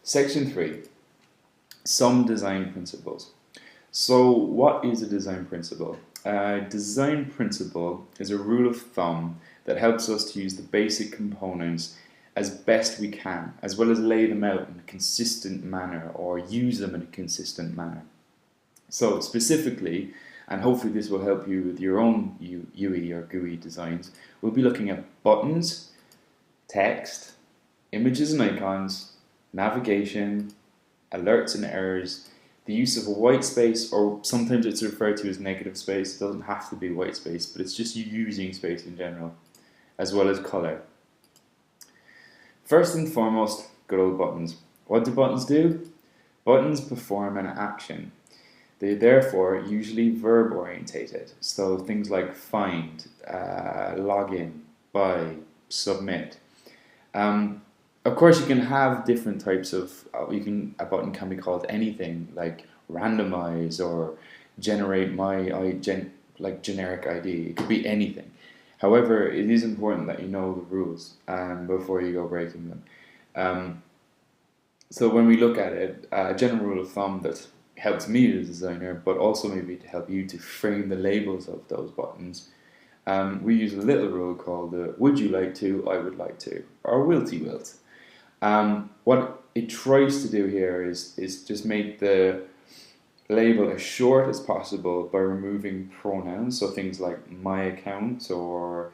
Section 3, some design principles. So what is a design principle? A design principle is a rule of thumb that helps us to use the basic components as best we can, as well as lay them out in a consistent manner or use them in a consistent manner. So specifically, and hopefully this will help you with your own UI or GUI designs, we'll be looking at buttons, text, images and icons, navigation, alerts and errors, the use of a white space, or sometimes it's referred to as negative space. It doesn't have to be white space, but it's just you using space in general, as well as color. First and foremost, good old buttons. What do buttons do? Buttons perform an action. They therefore usually verb orientated. So things like find, login, buy, submit. Of course, you can have different types of. A button can be called anything, like randomize or generate like generic ID. It could be anything. However, it is important that you know the rules before you go breaking them. So when we look at it, a general rule of thumb that helps me as a designer, but also maybe to help you to frame the labels of those buttons. We use a little rule called the would you like to, I would like to, or wilty wilt. What it tries to do here is just make the label as short as possible by removing pronouns, so things like my account or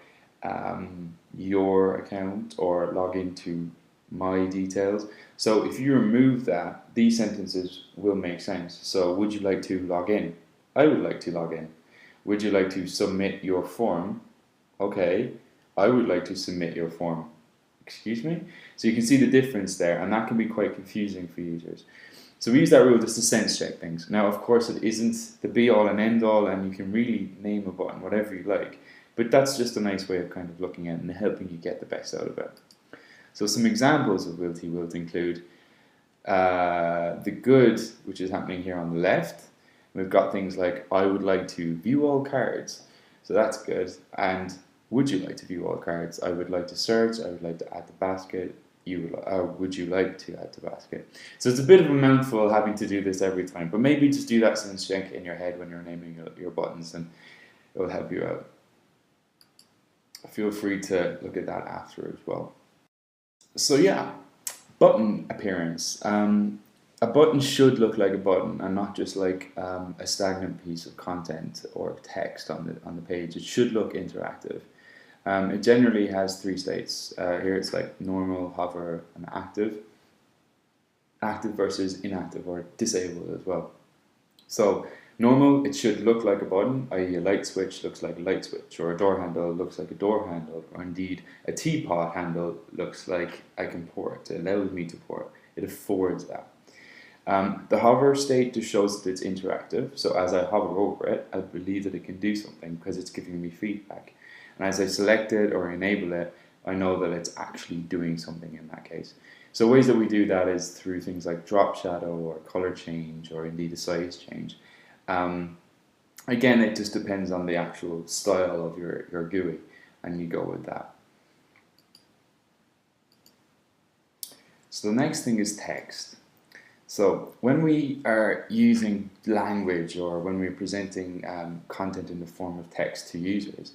your account or log into my details. So if you remove that, these sentences will make sense. So would you like to log in? I would like to log in. Would you like to submit your form? Okay, I would like to submit your form. Excuse me? So you can see the difference there, and that can be quite confusing for users. So we use that rule just to sense check things. Now, of course, it isn't the be all and end all, and you can really name a button whatever you like, but that's just a nice way of kind of looking at it and helping you get the best out of it. So some examples of wilty wilt include the good, which is happening here on the left. We've got things like I would like to view all cards, so that's good. And would you like to view all cards? I would like to search. I would like to add to basket. Would you like to add to basket? So it's a bit of a mouthful having to do this every time, but maybe just do that sense check in your head when you're naming your buttons, and it will help you out. Feel free to look at that after as well. So yeah, button appearance. A button should look like a button and not just like a stagnant piece of content or text on the page. It should look interactive. It generally has 3 states. Here it's like normal, hover, and active. Active versus inactive or disabled as well. So normal, it should look like a button, i.e. a light switch looks like a light switch, or a door handle looks like a door handle, or indeed a teapot handle looks like I can pour it. It allows me to pour it. It affords that. The hover state just shows that it's interactive, so as I hover over it, I believe that it can do something because it's giving me feedback. And as I select it or enable it, I know that it's actually doing something in that case. So ways that we do that is through things like drop shadow or color change or indeed a size change. Again, it just depends on the actual style of your GUI, and you go with that. So the next thing is text. So when we are using language or when we're presenting content in the form of text to users,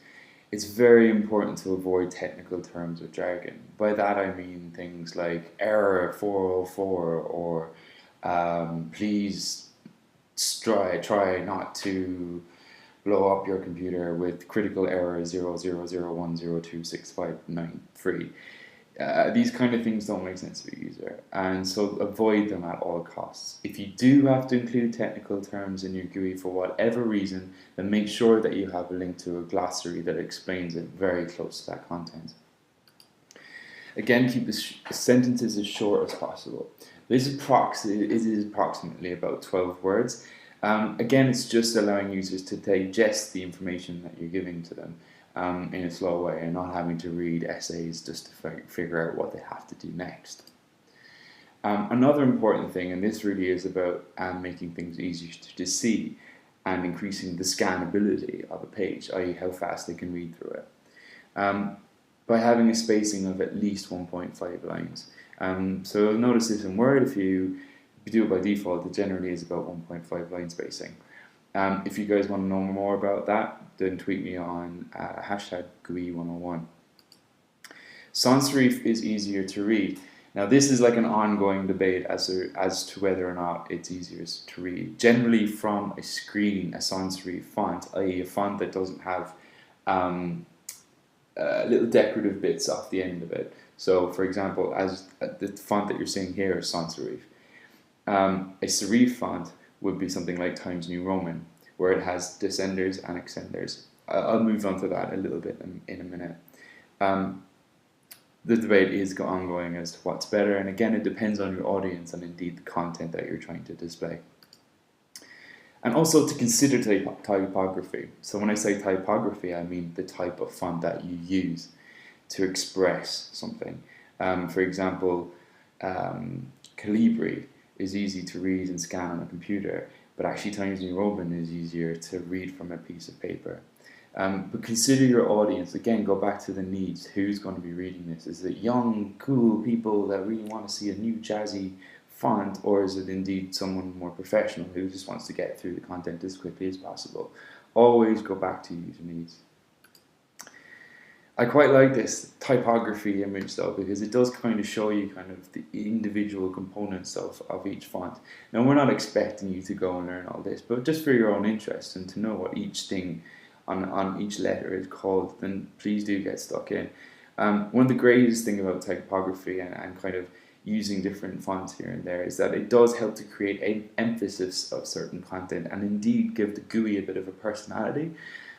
it's very important to avoid technical terms or jargon. By that I mean things like error 404 or please try not to blow up your computer with critical error 0001026593. These kind of things don't make sense for the user, and so avoid them at all costs. If you do have to include technical terms in your GUI for whatever reason, then make sure that you have a link to a glossary that explains it very close to that content. Again, keep the sentences as short as possible. This is approximately about 12 words. Again, it's just allowing users to digest the information that you're giving to them in a slow way and not having to read essays just to figure out what they have to do next. Another important thing, and this really is about making things easier to see and increasing the scannability of a page, i.e. how fast they can read through it, by having a spacing of at least 1.5 lines. So you'll notice this in Word, if you do it by default, it generally is about 1.5 line spacing. If you guys want to know more about that, then tweet me on hashtag GUI101. Sans serif is easier to read. Now this is like an ongoing debate as to whether or not it's easier to read. Generally from a screen, a sans serif font, i.e. a font that doesn't have little decorative bits off the end of it. So for example, as the font that you're seeing here is sans serif. A serif font would be something like Times New Roman, where it has descenders and extenders. I'll move on to that a little bit in a minute. The debate is ongoing as to what's better, and again it depends on your audience and indeed the content that you're trying to display. And also to consider typography. So when I say typography, I mean the type of font that you use to express something. For example, Calibri is easy to read and scan on a computer, but actually Times New Roman is easier to read from a piece of paper. But consider your audience. Again, go back to the needs. Who's going to be reading this? Is it young, cool people that really want to see a new jazzy font, or is it indeed someone more professional who just wants to get through the content as quickly as possible? Always go back to user needs. I quite like this typography image though, because it does kind of show you kind of the individual components of each font. Now we're not expecting you to go and learn all this, but just for your own interest and to know what each thing on each letter is called, then please do get stuck in. One of the greatest things about typography and kind of using different fonts here and there is that it does help to create an emphasis of certain content and indeed give the GUI a bit of a personality.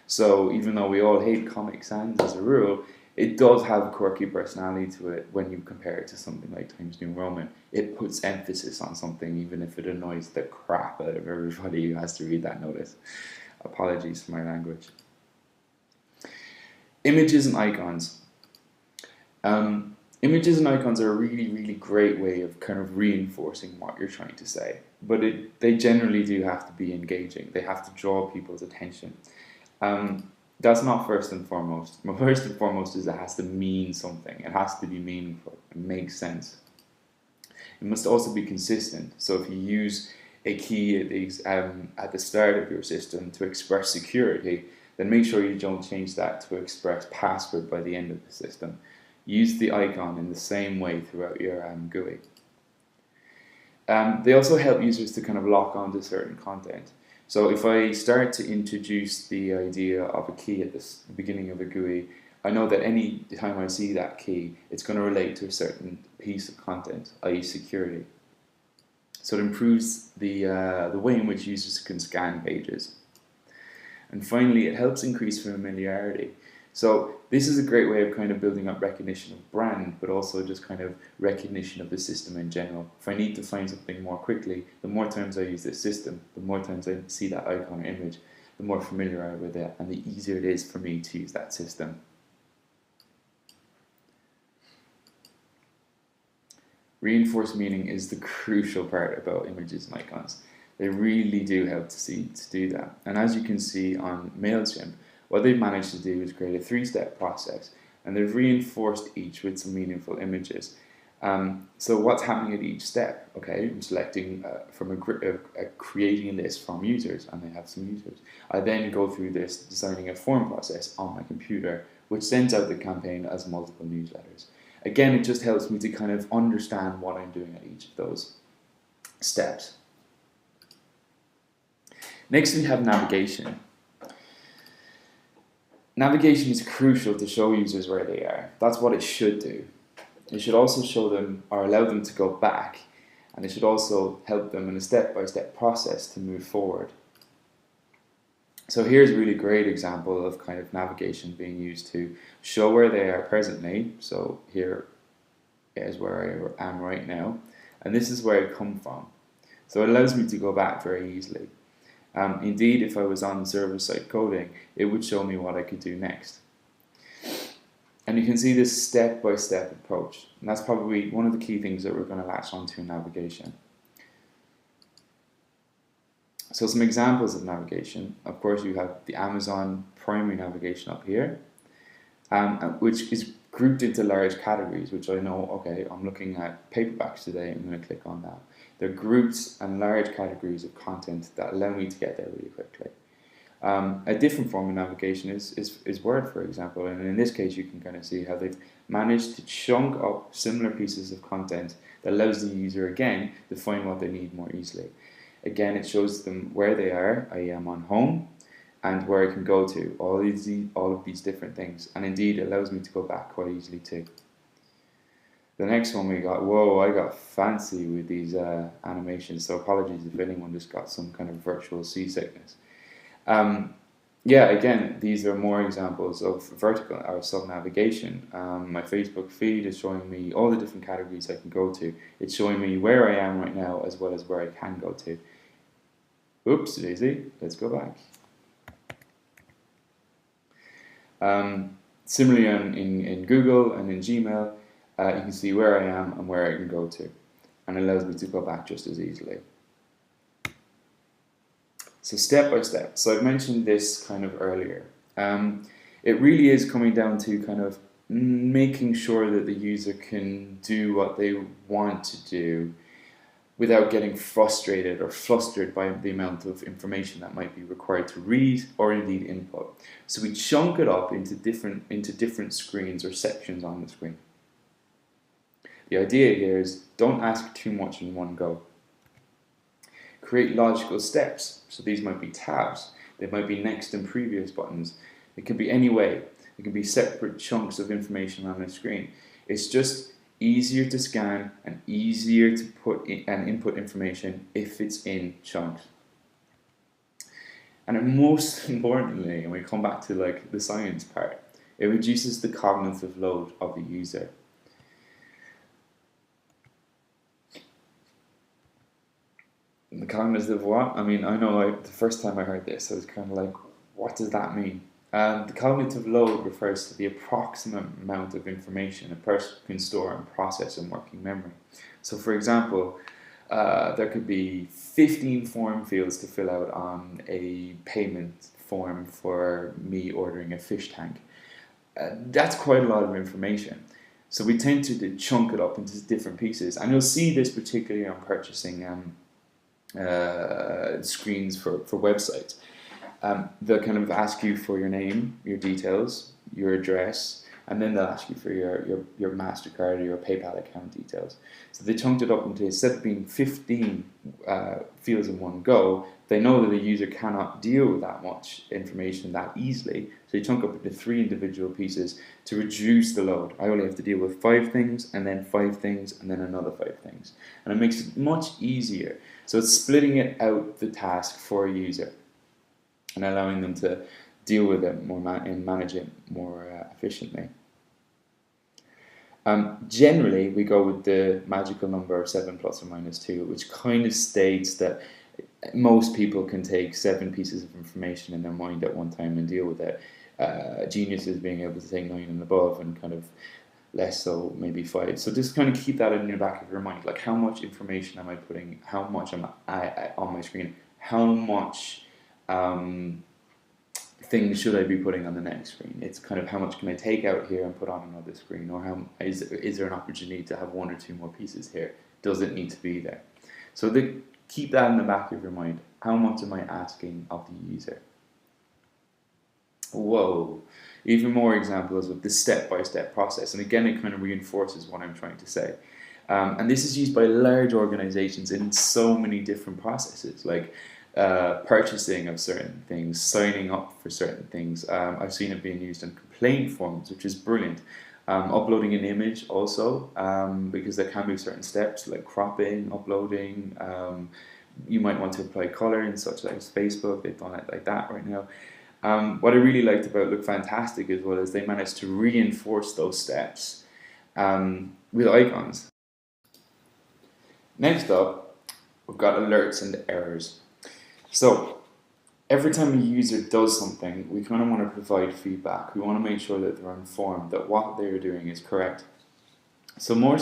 So even though we all hate Comic Sans as a rule, it does have a quirky personality to it when you compare it to something like Times New Roman. It puts emphasis on something even if it annoys the crap out of everybody who has to read that notice. Apologies for my language. Images and icons. Images and icons are a really, really great way of kind of reinforcing what you're trying to say. But they generally do have to be engaging. They have to draw people's attention. That's not first and foremost. First and foremost is it has to mean something. It has to be meaningful. It makes sense. It must also be consistent. So if you use a key at the start of your system to express security, then make sure you don't change that to express password by the end of the system. Use the icon in the same way throughout your GUI. They also help users to kind of lock on to certain content. So if I start to introduce the idea of a key at the beginning of a GUI, I know that any time I see that key, it's going to relate to a certain piece of content, i.e. security. So it improves the way in which users can scan pages. And finally, it helps increase familiarity. So this is a great way of kind of building up recognition of brand, but also just kind of recognition of the system in general. If I need to find something more quickly, the more times I use this system, the more times I see that icon or image, the more familiar I am with it, and the easier it is for me to use that system. Reinforced meaning is the crucial part about images and icons. They really do help to do that. And as you can see on MailChimp, what they've managed to do is create a 3-step process, and they've reinforced each with some meaningful images. So what's happening at each step? Okay, I'm selecting creating a list from users, and they have some users. I then go through this designing a form process on my computer, which sends out the campaign as multiple newsletters. Again, it just helps me to kind of understand what I'm doing at each of those steps. Next, we have navigation. Navigation is crucial to show users where they are. That's what it should do. It should also show them or allow them to go back, and it should also help them in a step-by-step process to move forward. So here's a really great example of kind of navigation being used to show where they are presently. So here is where I am right now, and this is where I come from. So it allows me to go back very easily. Indeed, if I was on server-side coding, it would show me what I could do next. And you can see this step-by-step approach, and that's probably one of the key things that we're going to latch onto in navigation. So some examples of navigation. Of course, you have the Amazon primary navigation up here, which is grouped into large categories, which I know, okay, I'm looking at paperbacks today, I'm going to click on that. They're groups and large categories of content that allow me to get there really quickly. A different form of navigation is Word, for example, and in this case you can kind of see how they've managed to chunk up similar pieces of content that allows the user again to find what they need more easily. Again, it shows them where they are. I am on home, and where I can go to, all of these different things, and indeed it allows me to go back quite easily too. The next one we got, whoa, I got fancy with these animations, so apologies if anyone just got some kind of virtual seasickness. Yeah, again, these are more examples of vertical or sub-navigation. My Facebook feed is showing me all the different categories I can go to. It's showing me where I am right now as well as where I can go to. Oops, daisy, let's go back. Similarly in Google and in Gmail, you can see where I am and where I can go to, and it allows me to go back just as easily. So step by step, so I've mentioned this kind of earlier. It really is coming down to kind of making sure that the user can do what they want to do without getting frustrated or flustered by the amount of information that might be required to read or indeed input. So we chunk it up into different screens or sections on the screen. The idea here is don't ask too much in one go. Create logical steps. So these might be tabs, they might be next and previous buttons. It can be any way. It can be separate chunks of information on the screen. It's just easier to scan and easier to put in and input information if it's in chunks. And most importantly, and we come back to like the science part, it reduces the cognitive load of the user. The cognitive what? I mean, I know the first time I heard this, I was kind of like, what does that mean? The cognitive load refers to the approximate amount of information a person can store and process in working memory. So for example, there could be 15 form fields to fill out on a payment form for me ordering a fish tank. That's quite a lot of information. So we tend to chunk it up into different pieces. And you'll see this particularly on purchasing screens for websites. They'll kind of ask you for your name, your details, your address, and then they'll ask you for your MasterCard or your PayPal account details. So they chunked it up into, instead of being 15 fields in one go, they know that the user cannot deal with that much information that easily, so they chunk up into 3 individual pieces to reduce the load. I only have to deal with 5 things, and then 5 things, and then another 5 things. And it makes it much easier. So it's splitting it out the task for a user and allowing them to deal with it more and manage it more efficiently. Generally, we go with the magical number of 7 plus or minus 2, which kind of states that most people can take 7 pieces of information in their mind at one time and deal with it. Geniuses being able to take 9 and above, and kind of less so maybe 5. So just kind of keep that in the back of your mind, like how much information am I putting, how much am I on my screen, how much things should I be putting on the next screen. It's kind of how much can I take out here and put on another screen, or how is there an opportunity to have 1 or 2 more pieces here? Does it need to be there? So keep that in the back of your mind. How much am I asking of the user? Whoa, even more examples of the step-by-step process, and again it kind of reinforces what I'm trying to say. And this is used by large organizations in so many different processes, like purchasing of certain things, signing up for certain things. I've seen it being used in complaint forms, which is brilliant. Uploading an image also, because there can be certain steps like cropping, uploading. You might want to apply color in such as Facebook. They've done it like that right now. What I really liked about Look Fantastic as well is they managed to reinforce those steps with icons. Next up, we've got alerts and errors. So every time a user does something, we kind of want to provide feedback. We want to make sure that they're informed that what they're doing is correct. So more,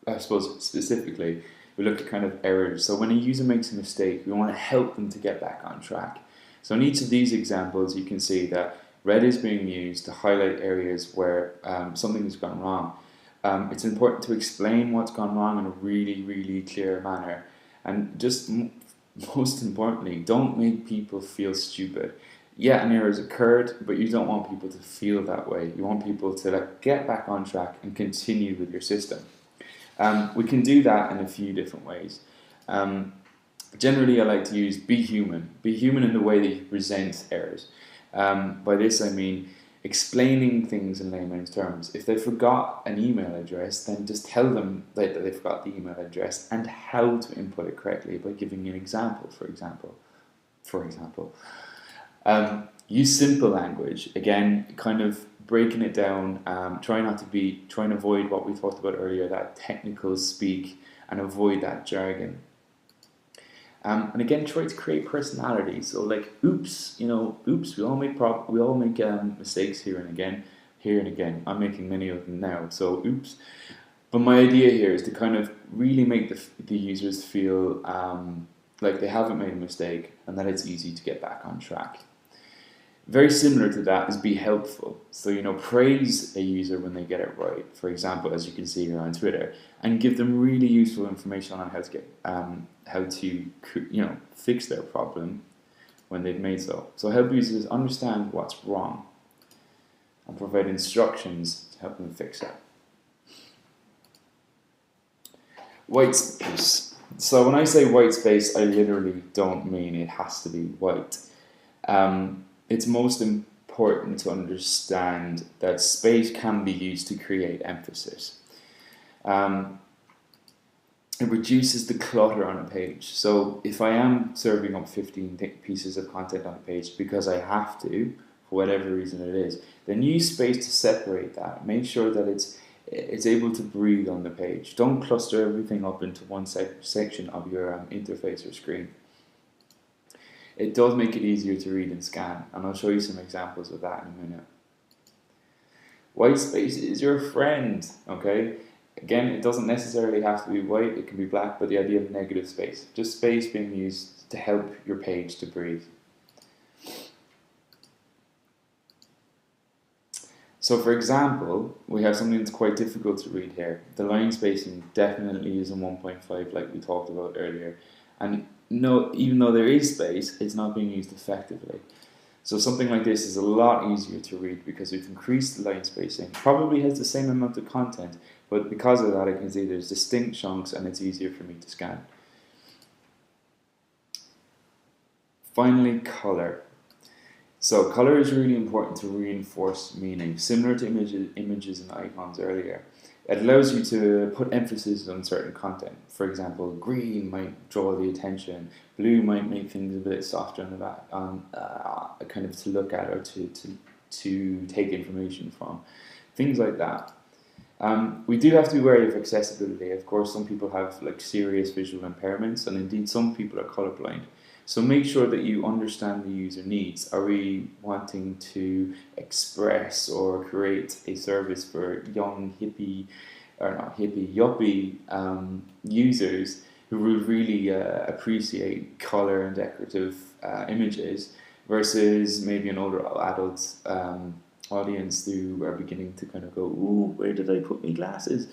I suppose, specifically, we look at kind of errors. So when a user makes a mistake, we want to help them to get back on track. So in each of these examples, you can see that Red is being used to highlight areas where something has gone wrong. It's important to explain what's gone wrong in a really, really clear manner. And just most importantly, don't make people feel stupid. Yeah, an error has occurred, but you don't want people to feel that way. You want people to get back on track and continue with your system. We can do that in a few different ways. Generally, I like to use be human. Be human in the way that you present errors. By this I mean explaining things in layman's terms. If they forgot an email address, then just tell them that they forgot the email address and how to input it correctly by giving an example, for example. Use simple language, again, kind of breaking it down, try and avoid what we talked about earlier, that technical speak, and avoid that jargon. And again, try to create personality. So like, oops, we all make mistakes here and again. I'm making many of them now, so oops. But my idea here is to kind of really make the users feel like they haven't made a mistake and that it's easy to get back on track. Very similar to that is be helpful. So, praise a user when they get it right, for example, as you can see here on Twitter, and give them really useful information on how to fix their problem when they've made so. So help users understand what's wrong and provide instructions to help them fix it. White space. So when I say white space, I literally don't mean it has to be white. It's most important to understand that space can be used to create emphasis. It reduces the clutter on a page. So if I am serving up 15 pieces of content on a page because I have to, for whatever reason it is, then use space to separate that. Make sure that it's able to breathe on the page. Don't cluster everything up into one section of your interface or screen. It does make it easier to read and scan, and I'll show you some examples of that in a minute. White space is your friend, okay? Again, it doesn't necessarily have to be white, it can be black, but the idea of negative space. Just space being used to help your page to breathe. So for example, we have something that's quite difficult to read here. The line spacing definitely is in 1.5 like we talked about earlier. And even though there is space, it's not being used effectively. So something like this is a lot easier to read because we've increased the line spacing. Probably has the same amount of content, but because of that I can see there's distinct chunks and it's easier for me to scan. Finally, color. So color is really important to reinforce meaning, similar to images and icons earlier. It allows you to put emphasis on certain content. For example, green might draw the attention, blue might make things a bit softer on the back, kind of to look at or to take information from, things like that. We do have to be wary of accessibility. Of course, some people have serious visual impairments, and indeed some people are colorblind. So make sure that you understand the user needs. Are we wanting to express or create a service for young yuppie users who would really appreciate color and decorative images versus maybe an older adult audience who are beginning to kind of go, ooh, where did I put my glasses?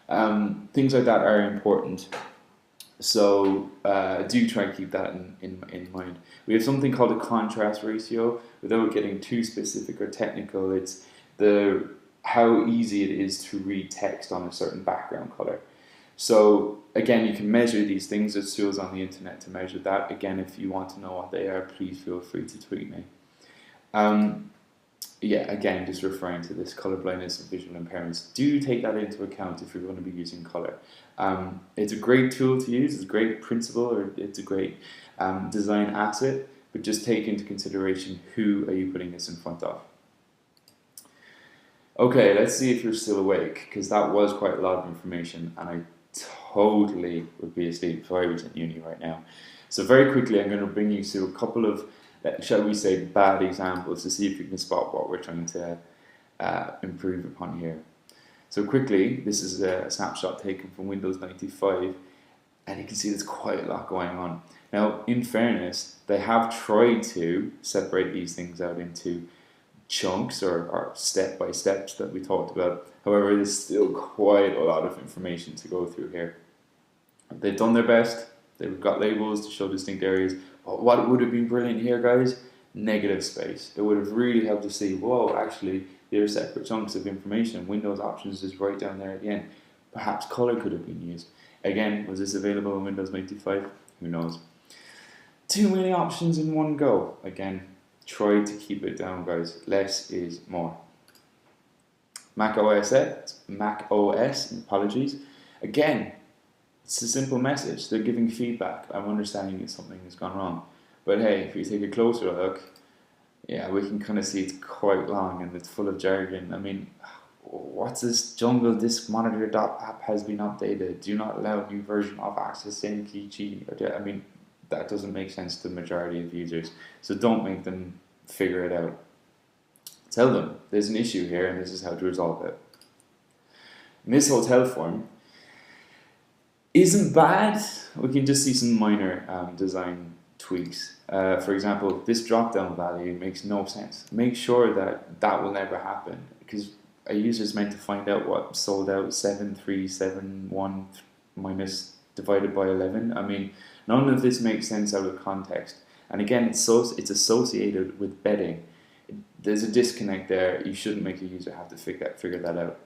Things like that are important. So do try and keep that in mind. We have something called a contrast ratio. Without getting too specific or technical, it's how easy it is to read text on a certain background color. So again, you can measure these things. There's tools on the internet to measure that. Again, if you want to know what they are, please feel free to tweet me. Yeah, again, just referring to this color blindness and visual impairments. Do take that into account if you're going to be using color. It's a great tool to use, it's a great principle, or it's a great design asset, but just take into consideration who are you putting this in front of. Okay, let's see if you're still awake, because that was quite a lot of information, and I totally would be asleep if I was in uni right now. So very quickly, I'm going to bring you through a couple of, shall we say, bad examples to see if you can spot what we're trying to improve upon here. So quickly, this is a snapshot taken from Windows 95, and you can see there's quite a lot going on. Now, in fairness, they have tried to separate these things out into chunks or step by steps that we talked about. However, there's still quite a lot of information to go through here. They've done their best. They've got labels to show distinct areas. But what would have been brilliant here, guys? Negative space. It would have really helped to see, whoa, actually, they're separate chunks of information. Windows options is right down there at the end. Perhaps color could have been used. Again, was this available in Windows 95? Who knows? Too many options in one go. Again, try to keep it down, guys. Less is more. Mac OS, apologies. Again, it's a simple message. They're giving feedback. I'm understanding that something has gone wrong. But hey, if you take a closer look, yeah, we can kind of see it's quite long and it's full of jargon. I mean, what's this? Jungle Disk Monitor app has been updated. Do not allow new version of Access Key. I mean, that doesn't make sense to the majority of users. So don't make them figure it out. Tell them there's an issue here and this is how to resolve it. And this hotel form isn't bad. We can just see some minor design tweaks. For example, this drop-down value makes no sense. Make sure that that will never happen, because a user is meant to find out what sold out 7371 minus divided by 11. I mean, none of this makes sense out of context. And again, it's associated with betting. There's a disconnect there. You shouldn't make a user have to figure that out.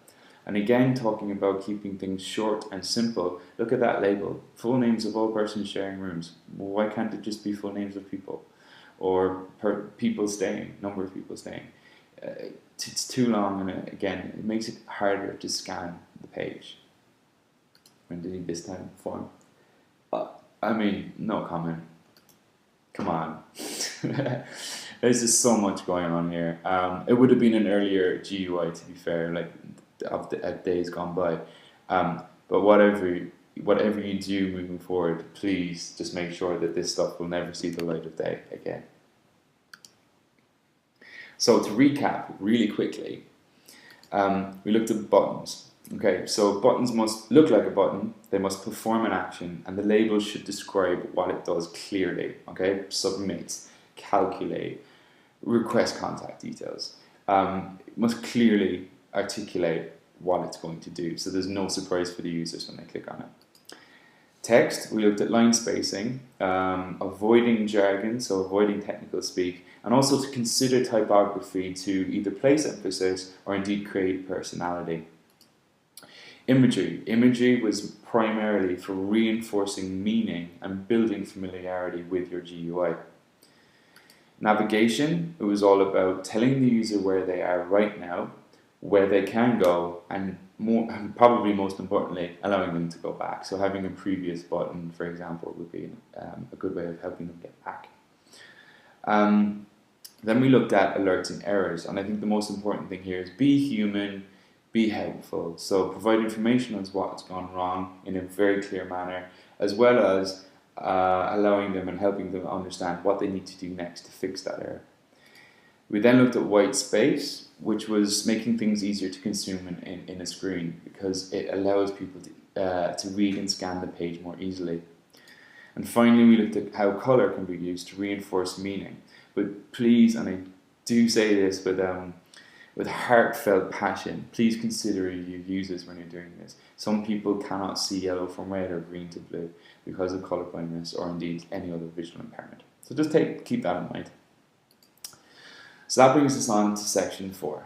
And again, talking about keeping things short and simple, look at that label. Full names of all persons sharing rooms. Why can't it just be full names of people? Or people staying, number of people staying. It's too long, and again, it makes it harder to scan the page. When did this time form? I mean, no comment. Come on. There's just so much going on here. It would have been an earlier GUI, to be fair, like of days gone by. But whatever you do moving forward, please just make sure that this stuff will never see the light of day again. So to recap really quickly, we looked at buttons. Okay, so buttons must look like a button, they must perform an action, and the label should describe what it does clearly. Okay, submit, calculate, request contact details. It must clearly articulate what it's going to do, so there's no surprise for the users when they click on it. Text, we looked at line spacing, avoiding jargon, so avoiding technical speak, and also to consider typography to either place emphasis or indeed create personality. Imagery was primarily for reinforcing meaning and building familiarity with your GUI. Navigation, it was all about telling the user where they are right now, where they can go, and probably most importantly, allowing them to go back. So having a previous button, for example, would be a good way of helping them get back. Then we looked at alerts and errors, and I think the most important thing here is be human, be helpful. So provide information on what's gone wrong in a very clear manner, as well as allowing them and helping them understand what they need to do next to fix that error. We then looked at white space, which was making things easier to consume in a screen, because it allows people to read and scan the page more easily. And finally, we looked at how color can be used to reinforce meaning. But please, and I do say this with heartfelt passion, please consider your users when you're doing this. Some people cannot see yellow from red or green to blue because of color blindness or indeed any other visual impairment. So just keep that in mind. So that brings us on to section 4.